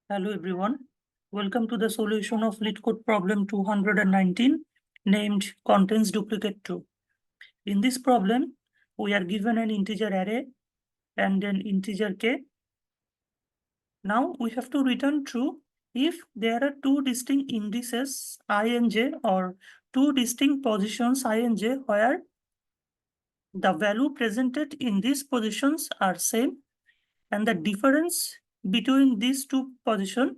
Hello everyone. Welcome to the solution of LeetCode problem 219 named Contents Duplicate 2. In this problem, we are given an integer array and an integer k. Now we have to return true if there are two distinct indices I and j or two distinct positions I and j where the value presented in these positions are same and the difference between these two positions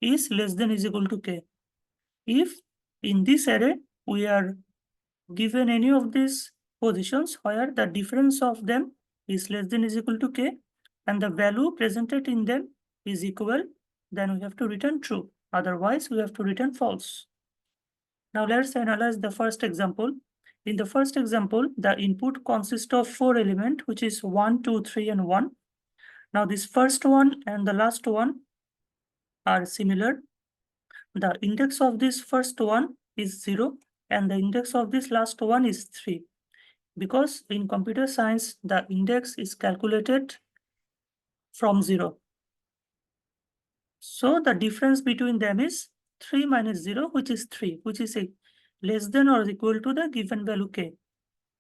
is less than is equal to k. If in this array we are given any of these positions where the difference of them is less than is equal to k and the value presented in them is equal, then we have to return true. Otherwise, we have to return false. Now let's analyze the first example. In the first example, the input consists of 4 elements, which is 1, 2, 3, and 1. Now this first one and the last one are similar. The index of this first one is 0 and the index of this last one is 3. Because in computer science, the index is calculated from 0. So the difference between them is 3 minus 0, which is 3, which is less than or equal to the given value k.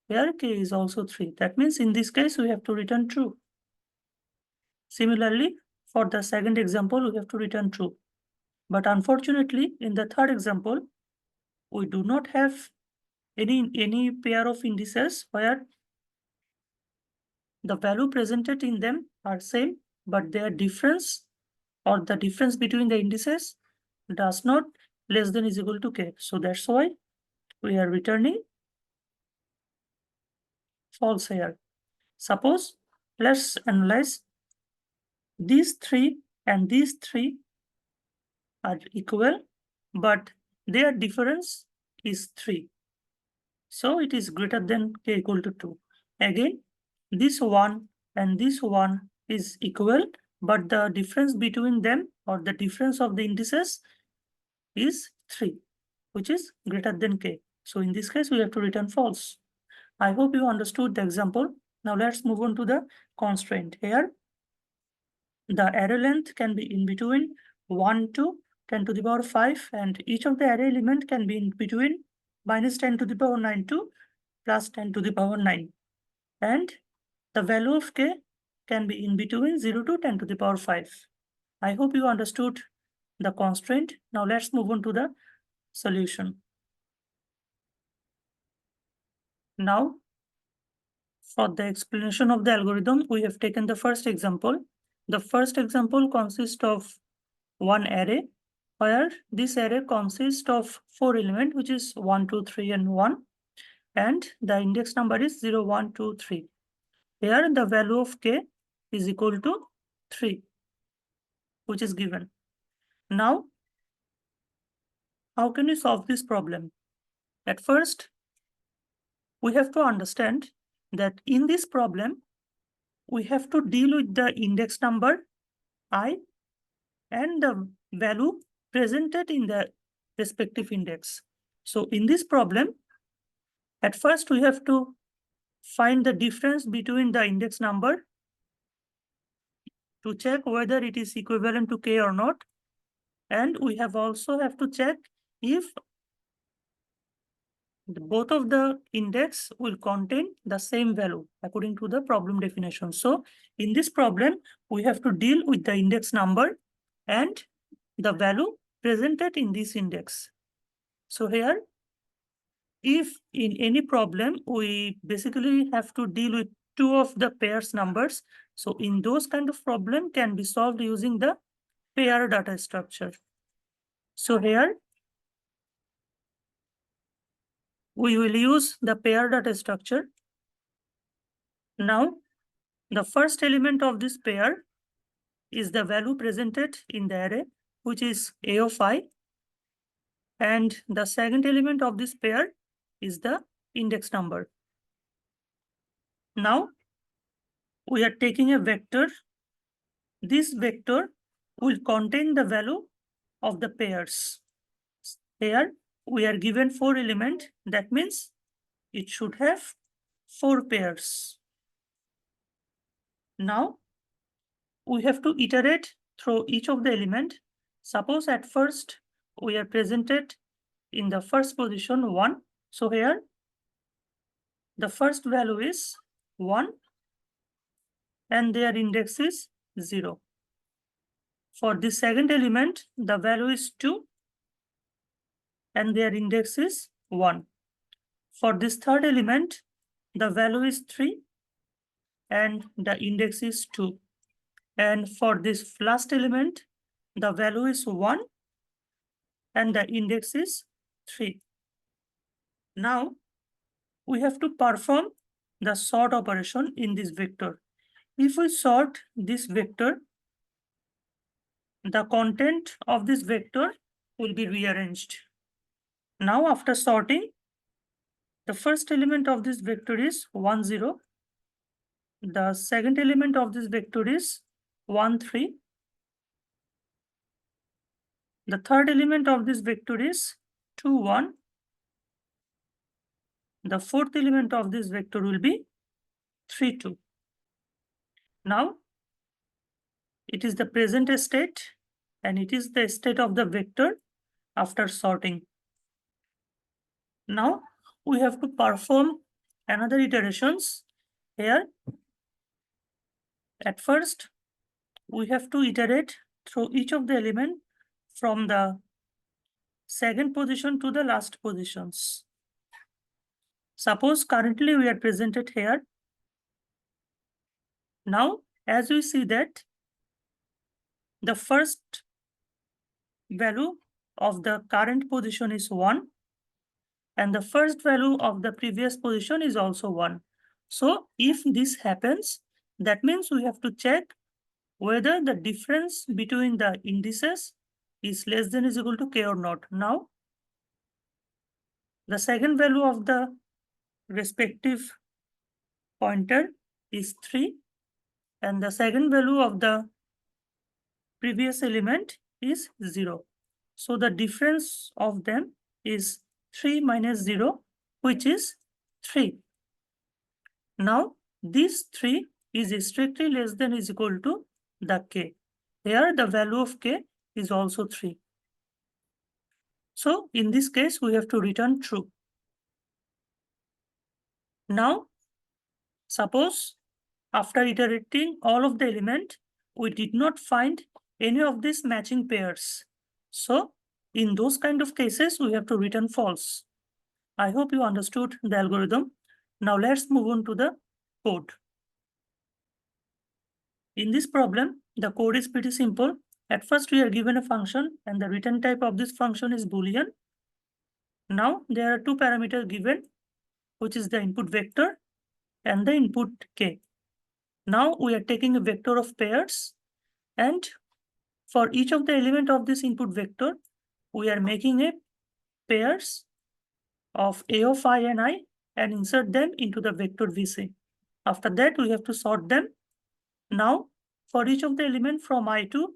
Here k is also 3. That means in this case, we have to return true. Similarly, for the second example, we have to return true. But unfortunately, in the third example, we do not have any pair of indices where the value presented in them are same, but their difference or the difference between the indices does not less than is equal to k. So that's why we are returning false here. Suppose let's analyze these 3 and these 3 are equal, but their difference is 3. So it is greater than k equal to 2. Again, this 1 and this 1 is equal, but the difference between them or the difference of the indices is 3, which is greater than k. So in this case, we have to return false. I hope you understood the example. Now let's move on to the constraint. Here, the array length can be in between 1 to 10 to the power 5, and each of the array element can be in between minus 10 to the power 9 to plus 10 to the power 9. And the value of k can be in between 0 to 10 to the power 5. I hope you understood the constraint. Now let's move on to the solution. Now, for the explanation of the algorithm, we have taken the first example. The first example consists of one array, where this array consists of 4 elements, which is 1, 2, 3, and 1. And the index number is 0, 1, 2, 3. Here the value of k is equal to 3, which is given. Now, how can we solve this problem? At first, we have to understand that in this problem, we have to deal with the index number I and the value presented in the respective index. So in this problem, at first we have to find the difference between the index number to check whether it is equivalent to k or not. And we also have to check if both of the index will contain the same value according to the problem definition. So in this problem, we have to deal with the index number and the value presented in this index. So here, if in any problem, we basically have to deal with two of the pairs numbers. So in those kind of problem can be solved using the pair data structure. So here, we will use the pair data structure. Now, the first element of this pair is the value presented in the array, which is a of I. And the second element of this pair is the index number. Now, we are taking a vector. This vector will contain the value of the pairs. Here, we are given 4 elements. That means it should have 4 pairs. Now, we have to iterate through each of the element. Suppose at first we are presented in the first position 1. So here the first value is 1 and their index is 0. For the second element, the value is 2 and their index is 1. For this third element, the value is 3 and the index is 2. And for this last element, the value is 1 and the index is 3. Now, we have to perform the sort operation in this vector. If we sort this vector, the content of this vector will be rearranged. Now, after sorting, the first element of this vector is 1, 0. The second element of this vector is 1, 3. The third element of this vector is 2, 1. The fourth element of this vector will be 3, 2. Now, it is the present state and it is the state of the vector after sorting. Now, we have to perform another iterations here. At first, we have to iterate through each of the element from the second position to the last positions. Suppose currently we are presented here. Now, as we see that the first value of the current position is 1 and the first value of the previous position is also 1. So if this happens, that means we have to check whether the difference between the indices is less than or equal to k or not. Now, the second value of the respective pointer is 3 and the second value of the previous element is 0. So the difference of them is 3 minus 0, which is 3. Now, this 3 is strictly less than or is equal to the k. Here, the value of k is also 3. So, in this case, we have to return true. Now, suppose after iterating all of the element, we did not find any of these matching pairs. So, in those kind of cases, we have to return false. I hope you understood the algorithm. Now, let's move on to the code. In this problem, the code is pretty simple. At first, we are given a function and the return type of this function is Boolean. Now, there are two parameters given, which is the input vector and the input k. Now, we are taking a vector of pairs and for each of the element of this input vector, we are making a pairs of a of I and I and insert them into the vector VC. After that, we have to sort them. Now, for each of the element from I to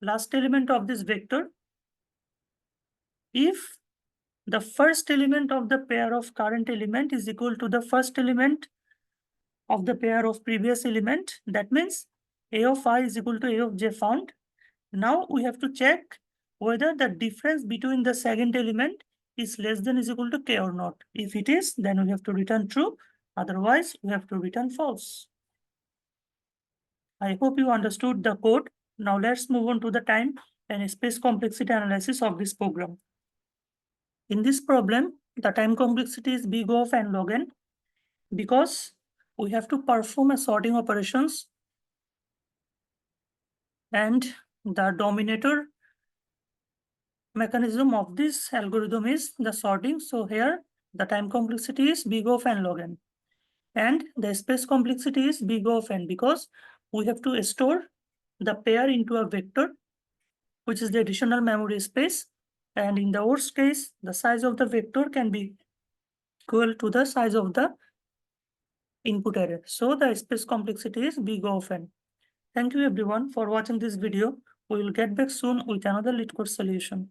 last element of this vector, if the first element of the pair of current element is equal to the first element of the pair of previous element, that means a of I is equal to a of j found. Now we have to check whether the difference between the second element is less than or is equal to k or not. If it is, then we have to return true. Otherwise, we have to return false. I hope you understood the code. Now let's move on to the time and space complexity analysis of this program. In this problem, the time complexity is big O of n log n because we have to perform a sorting operations and the dominator mechanism of this algorithm is the sorting. So here the time complexity is big O of n log n and the space complexity is big O of n because we have to store the pair into a vector, which is the additional memory space. And in the worst case, the size of the vector can be equal to the size of the input array. So the space complexity is big O of n. Thank you everyone for watching this video. We will get back soon with another LeetCode solution.